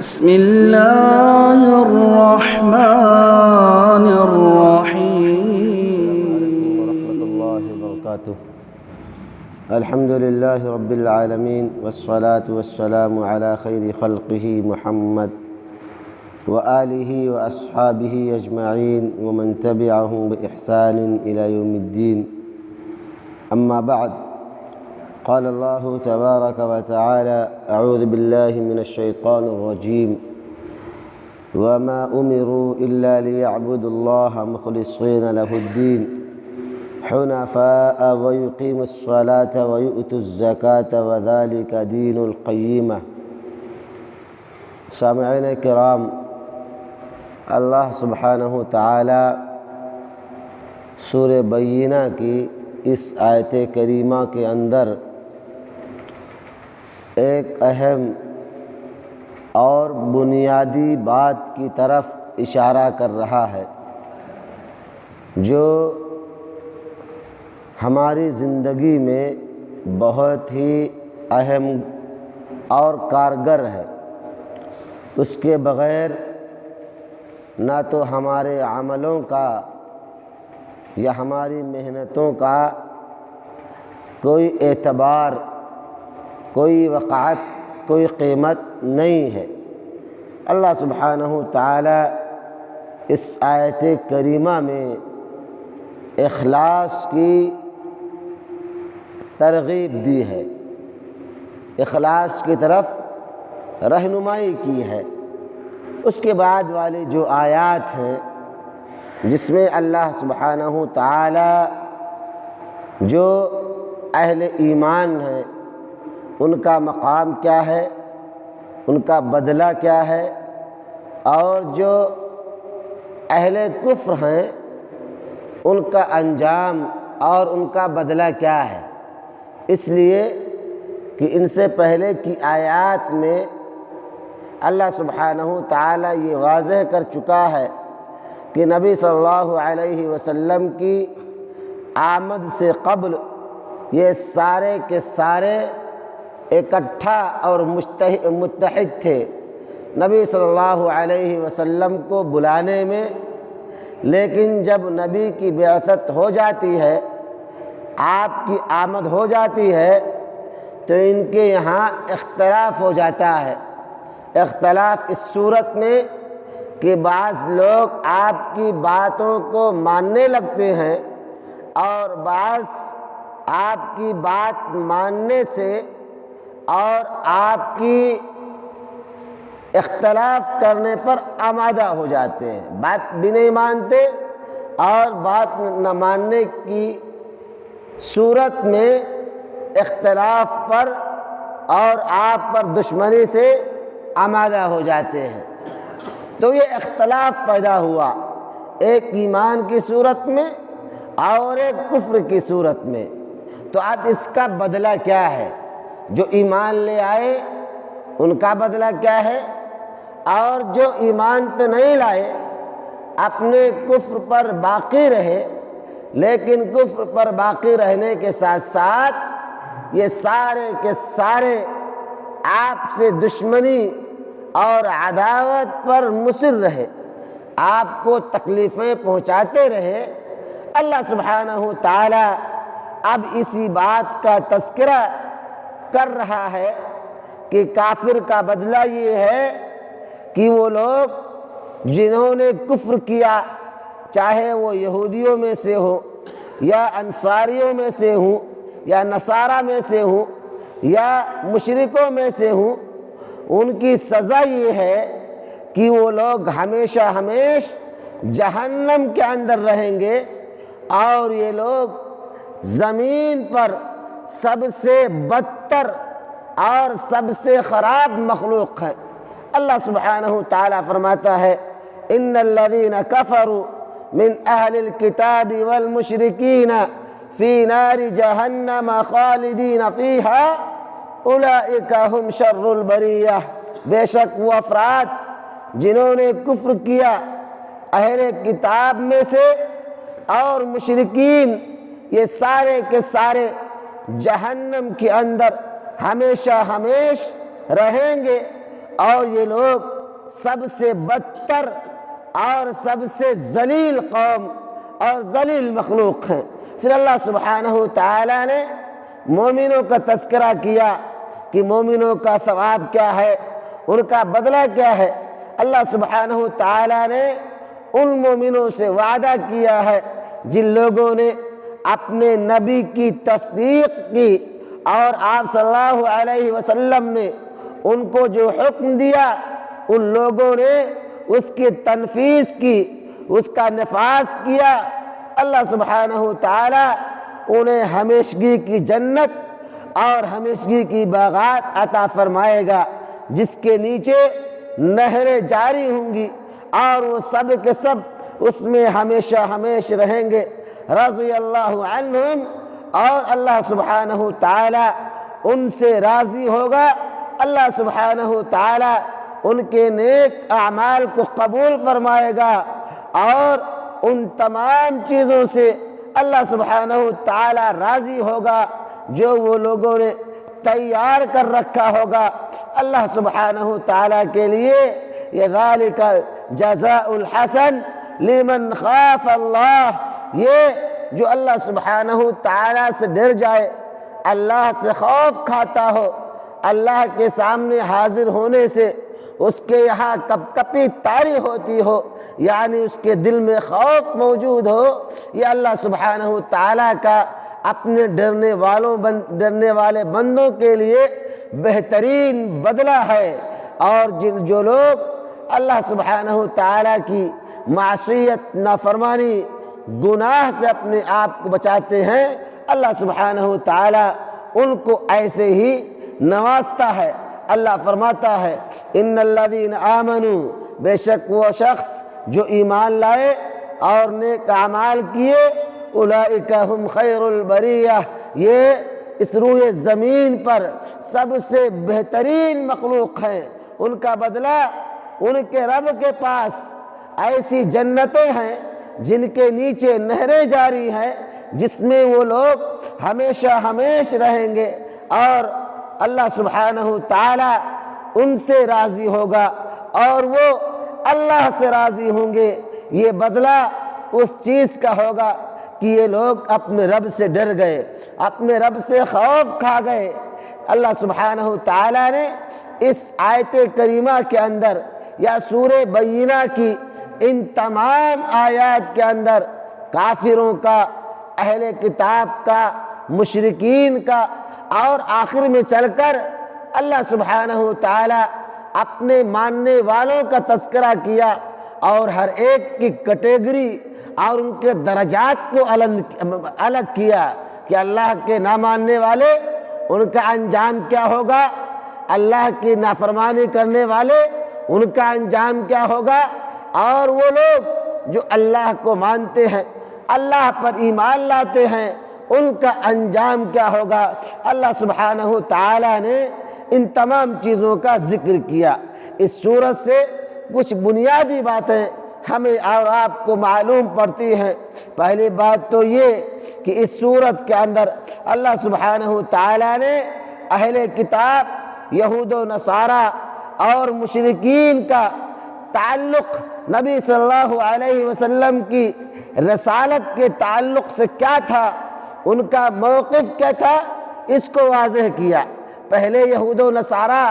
بسم الله الرحمن الرحيم ورحمة الله وبركاته. الحمد لله رب العالمين والصلاة والسلام على خير خلقه محمد وآله وأصحابه أجمعين ومن تبعهم بإحسان إلى يوم الدين. أما بعد، قال الله تبارك وتعالى: أعوذ بالله من الشيطان الرجيم وما أمروا إلا ليعبدوا الله مخلصين له الدين حنفاء ويقيموا الصلاة ويؤتوا الزكاة وذلك دين القيمة. سامعین کرام، اللہ سبحانہ تعالی سورہ بینہ کی اس آیت کریمہ کے اندر ایک اہم اور بنیادی بات کی طرف اشارہ کر رہا ہے جو ہماری زندگی میں بہت ہی اہم اور کارگر ہے۔ اس کے بغیر نہ تو ہمارے عملوں کا یا ہماری محنتوں کا کوئی اعتبار، کوئی وقعت، کوئی قیمت نہیں ہے۔ اللہ سبحانہ تعالی اس آیت کریمہ میں اخلاص کی ترغیب دی ہے، اخلاص کی طرف رہنمائی کی ہے۔ اس کے بعد والی جو آیات ہیں جس میں اللہ سبحانہ تعالی جو اہل ایمان ہیں ان کا مقام کیا ہے، ان کا بدلہ کیا ہے، اور جو اہل کفر ہیں ان کا انجام اور ان کا بدلہ کیا ہے، اس لیے کہ ان سے پہلے کی آیات میں اللہ سبحانہ تعالی یہ واضح کر چکا ہے کہ نبی صلی اللہ علیہ وسلم کی آمد سے قبل یہ سارے کے سارے اکٹھا اور متحد تھے نبی صلی اللہ علیہ وسلم کو بلانے میں، لیکن جب نبی کی بعثت ہو جاتی ہے، آپ کی آمد ہو جاتی ہے، تو ان کے یہاں اختلاف ہو جاتا ہے۔ اختلاف اس صورت میں کہ بعض لوگ آپ کی باتوں کو ماننے لگتے ہیں اور بعض آپ کی بات ماننے سے اور آپ کی اختلاف کرنے پر آمادہ ہو جاتے ہیں، بات بھی نہیں مانتے اور بات نہ ماننے کی صورت میں اختلاف پر اور آپ پر دشمنی سے آمادہ ہو جاتے ہیں۔ تو یہ اختلاف پیدا ہوا، ایک ایمان کی صورت میں اور ایک کفر کی صورت میں۔ تو اب اس کا بدلہ کیا ہے؟ جو ایمان لے آئے ان کا بدلہ کیا ہے، اور جو ایمان تو نہیں لائے اپنے کفر پر باقی رہے، لیکن کفر پر باقی رہنے کے ساتھ ساتھ یہ سارے کے سارے آپ سے دشمنی اور عداوت پر مصر رہے، آپ کو تکلیفیں پہنچاتے رہے۔ اللہ سبحانہ تعالی اب اسی بات کا تذکرہ کر رہا ہے کہ کافر کا بدلہ یہ ہے کہ وہ لوگ جنہوں نے کفر کیا، چاہے وہ یہودیوں میں سے ہو یا انصاریوں میں سے ہوں یا نصارہ میں سے ہوں یا مشرکوں میں سے ہوں، ان کی سزا یہ ہے کہ وہ لوگ ہمیشہ ہمیش جہنم کے اندر رہیں گے، اور یہ لوگ زمین پر سب سے بدتر اور سب سے خراب مخلوق ہے۔ اللہ سبحانہ تعالیٰ فرماتا ہے: ان الذین کفروا من اہل الکتاب والمشرکین فی نار جہنم خالدین فیہا اولئک ہم شر البریہ۔ بے شک وہ افراد جنہوں نے کفر کیا اہل کتاب میں سے اور مشرکین، یہ سارے کے سارے جہنم کے اندر ہمیشہ ہمیش رہیں گے، اور یہ لوگ سب سے بدتر اور سب سے ذلیل قوم اور ذلیل مخلوق ہیں۔ پھر اللہ سبحانہ تعالیٰ نے مومنوں کا تذکرہ کیا کہ مومنوں کا ثواب کیا ہے، ان کا بدلہ کیا ہے۔ اللہ سبحانہ تعالیٰ نے ان مومنوں سے وعدہ کیا ہے جن لوگوں نے اپنے نبی کی تصدیق کی اور آپ صلی اللہ علیہ وسلم نے ان کو جو حکم دیا ان لوگوں نے اس کی تنفیذ کی، اس کا نفاذ کیا۔ اللہ سبحانہ تعالیٰ انہیں ہمیشگی کی جنت اور ہمیشگی کی باغات عطا فرمائے گا جس کے نیچے نہریں جاری ہوں گی اور وہ سب کے سب اس میں ہمیشہ ہمیش رہیں گے۔ رضی اللہ عنہم، اور اللہ سبحانہ تعالیٰ ان سے راضی ہوگا۔ اللہ سبحانہ تعالیٰ ان کے نیک اعمال کو قبول فرمائے گا اور ان تمام چیزوں سے اللہ سبحانہ تعالیٰ راضی ہوگا جو وہ لوگوں نے تیار کر رکھا ہوگا۔ اللہ سبحانہ تعالیٰ کے لیے یہ ذالک جزاء الحسن لمن خاف اللہ، یہ جو اللہ سبحانہ تعالیٰ سے ڈر جائے، اللہ سے خوف کھاتا ہو، اللہ کے سامنے حاضر ہونے سے اس کے یہاں کپ کپی طاری ہوتی ہو، یعنی اس کے دل میں خوف موجود ہو، یہ اللہ سبحانہ تعالیٰ کا اپنے ڈرنے والے بندوں کے لیے بہترین بدلہ ہے۔ اور جو لوگ اللہ سبحانہ تعالیٰ کی معصیت، نافرمانی، گناہ سے اپنے آپ کو بچاتے ہیں، اللہ سبحانہ تعالیٰ ان کو ایسے ہی نوازتا ہے۔ اللہ فرماتا ہے ان الذین آمنوا، بے شک وہ شخص جو ایمان لائے اور نیک اعمال کیے، اولئک ہم خیر البریہ، یہ اس روئے زمین پر سب سے بہترین مخلوق ہیں۔ ان کا بدلہ ان کے رب کے پاس ایسی جنتیں ہیں جن کے نیچے نہریں جاری ہیں، جس میں وہ لوگ ہمیشہ ہمیش رہیں گے اور اللہ سبحانہ تعالیٰ ان سے راضی ہوگا اور وہ اللہ سے راضی ہوں گے۔ یہ بدلہ اس چیز کا ہوگا کہ یہ لوگ اپنے رب سے ڈر گئے، اپنے رب سے خوف کھا گئے۔ اللہ سبحانہ تعالیٰ نے اس آیت کریمہ کے اندر یا سورہ بینہ کی ان تمام آیات کے اندر کافروں کا، اہل کتاب کا، مشرکین کا، اور آخر میں چل کر اللہ سبحانہ تعالیٰ اپنے ماننے والوں کا تذکرہ کیا اور ہر ایک کی کیٹیگری اور ان کے درجات کو الگ کیا کہ اللہ کے نہ ماننے والے ان کا انجام کیا ہوگا، اللہ کی نافرمانی کرنے والے ان کا انجام کیا ہوگا، اور وہ لوگ جو اللہ کو مانتے ہیں، اللہ پر ایمان لاتے ہیں، ان کا انجام کیا ہوگا۔ اللہ سبحانہ تعالیٰ نے ان تمام چیزوں کا ذکر کیا۔ اس سورت سے کچھ بنیادی باتیں ہمیں اور آپ کو معلوم پڑتی ہیں۔ پہلی بات تو یہ کہ اس سورت کے اندر اللہ سبحانہ تعالیٰ نے اہل کتاب، یہود و نصارہ اور مشرکین کا تعلق نبی صلی اللہ علیہ وسلم کی رسالت کے تعلق سے کیا تھا، ان کا موقف کیا تھا، اس کو واضح کیا۔ پہلے یہود و نصارہ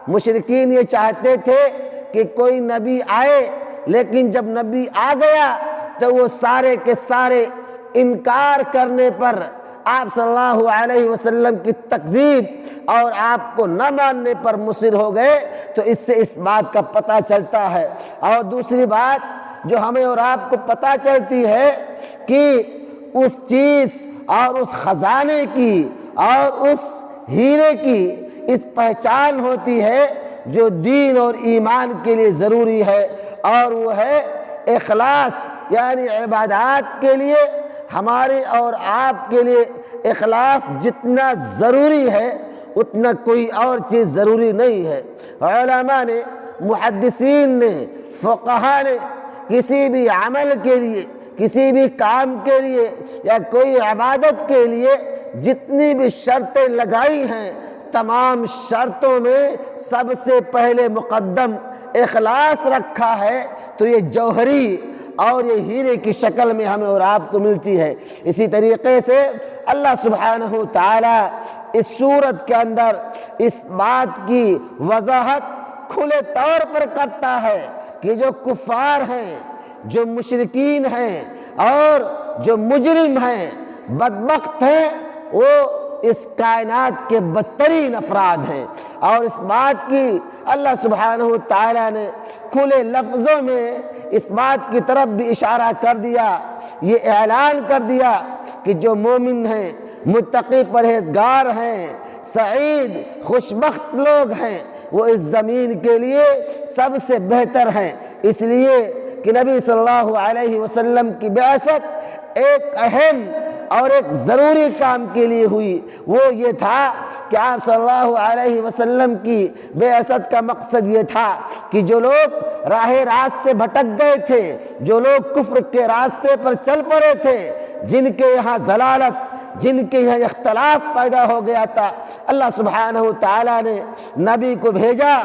مشرکین یہ چاہتے تھے کہ کوئی نبی آئے، لیکن جب نبی آ گیا تو وہ سارے کے سارے انکار کرنے پر، آپ صلی اللہ علیہ وسلم کی تکذیب اور آپ کو نہ ماننے پر مصر ہو گئے۔ تو اس سے اس بات کا پتہ چلتا ہے۔ اور دوسری بات جو ہمیں اور آپ کو پتہ چلتی ہے کہ اس چیز اور اس خزانے کی اور اس ہیرے کی اس پہچان ہوتی ہے جو دین اور ایمان کے لیے ضروری ہے، اور وہ ہے اخلاص، یعنی عبادات کے لیے ہمارے اور آپ کے لیے اخلاص جتنا ضروری ہے اتنا کوئی اور چیز ضروری نہیں ہے۔ علماء نے، محدثین نے، فقہاء نے کسی بھی عمل کے لیے، کسی بھی کام کے لیے یا کوئی عبادت کے لیے جتنی بھی شرطیں لگائی ہیں تمام شرطوں میں سب سے پہلے مقدم اخلاص رکھا ہے تو یہ جوہری اور یہ ہیرے کی شکل میں ہمیں اور آپ کو ملتی ہے۔ اسی طریقے سے اللہ سبحانہ تعالیٰ اس سورت کے اندر اس بات کی وضاحت کھلے طور پر کرتا ہے کہ جو کفار ہیں، جو مشرکین ہیں اور جو مجرم ہیں، بدبخت ہیں، وہ اس کائنات کے بدترین افراد ہیں۔ اور اس بات کی اللہ سبحانہ تعالیٰ نے کھلے لفظوں میں اس بات کی طرف بھی اشارہ کر دیا، یہ اعلان کر دیا کہ جو مومن ہیں، متقی پرہیزگار ہیں، سعید خوشبخت لوگ ہیں، وہ اس زمین کے لیے سب سے بہتر ہیں۔ اس لیے کہ نبی صلی اللہ علیہ وسلم کی بعثت ایک اہم اور ایک ضروری کام کے لیے ہوئی، وہ یہ تھا کہ آپ صلی اللہ علیہ وسلم کی بعثت کا مقصد یہ تھا کہ جو لوگ راہ راست سے بھٹک گئے تھے، جو لوگ کفر کے راستے پر چل پڑے تھے، جن کے یہاں ضلالت، جن کے یہاں اختلاف پیدا ہو گیا تھا، اللہ سبحانہ تعالیٰ نے نبی کو بھیجا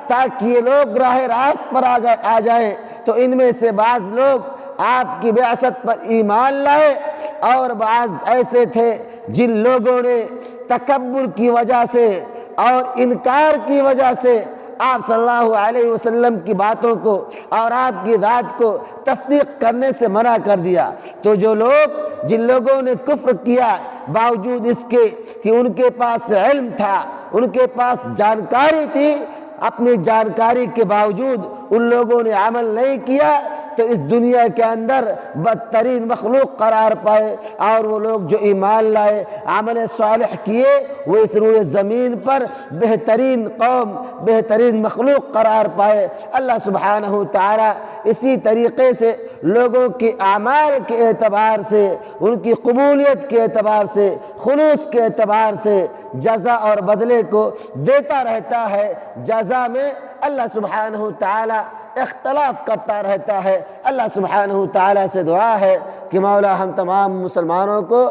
تاکہ یہ لوگ راہ راست پر آ جائیں۔ تو ان میں سے بعض لوگ آپ کی بعثت پر ایمان لائے اور بعض ایسے تھے جن لوگوں نے تکبر کی وجہ سے اور انکار کی وجہ سے آپ صلی اللہ علیہ وسلم کی باتوں کو اور آپ کی ذات کو تصدیق کرنے سے منع کر دیا۔ تو جو لوگ، جن لوگوں نے کفر کیا باوجود اس کے کہ ان کے پاس علم تھا، ان کے پاس جانکاری تھی، اپنی جانکاری کے باوجود ان لوگوں نے عمل نہیں کیا، تو اس دنیا کے اندر بدترین مخلوق قرار پائے۔ اور وہ لوگ جو ایمان لائے، عمل صالح کیے، وہ اس روئے زمین پر بہترین قوم، بہترین مخلوق قرار پائے۔ اللہ سبحانہ تعالیٰ اسی طریقے سے لوگوں کے اعمال کے اعتبار سے، ان کی قبولیت کے اعتبار سے، خلوص کے اعتبار سے جزا اور بدلے کو دیتا رہتا ہے۔ جزا میں اللہ سبحانہ تعالیٰ اختلاف کرتا رہتا ہے۔ اللہ سبحانہ تعالیٰ سے دعا ہے کہ مولا ہم تمام مسلمانوں کو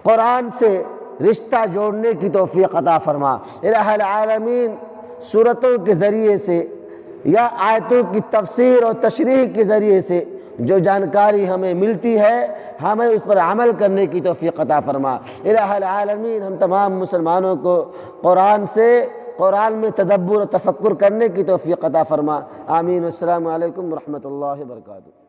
قرآن سے رشتہ جوڑنے کی توفیق عطا فرما۔ الہ العالمین، سورتوں کے ذریعے سے یا آیتوں کی تفسیر اور تشریح کے ذریعے سے جو جانکاری ہمیں ملتی ہے، ہمیں اس پر عمل کرنے کی توفیق عطا فرما۔ الہ العالمین، ہم تمام مسلمانوں کو قرآن میں تدبر و تفکر کرنے کی توفیق عطا فرما۔ آمین۔ السلام علیکم ورحمۃ اللہ وبرکاتہ۔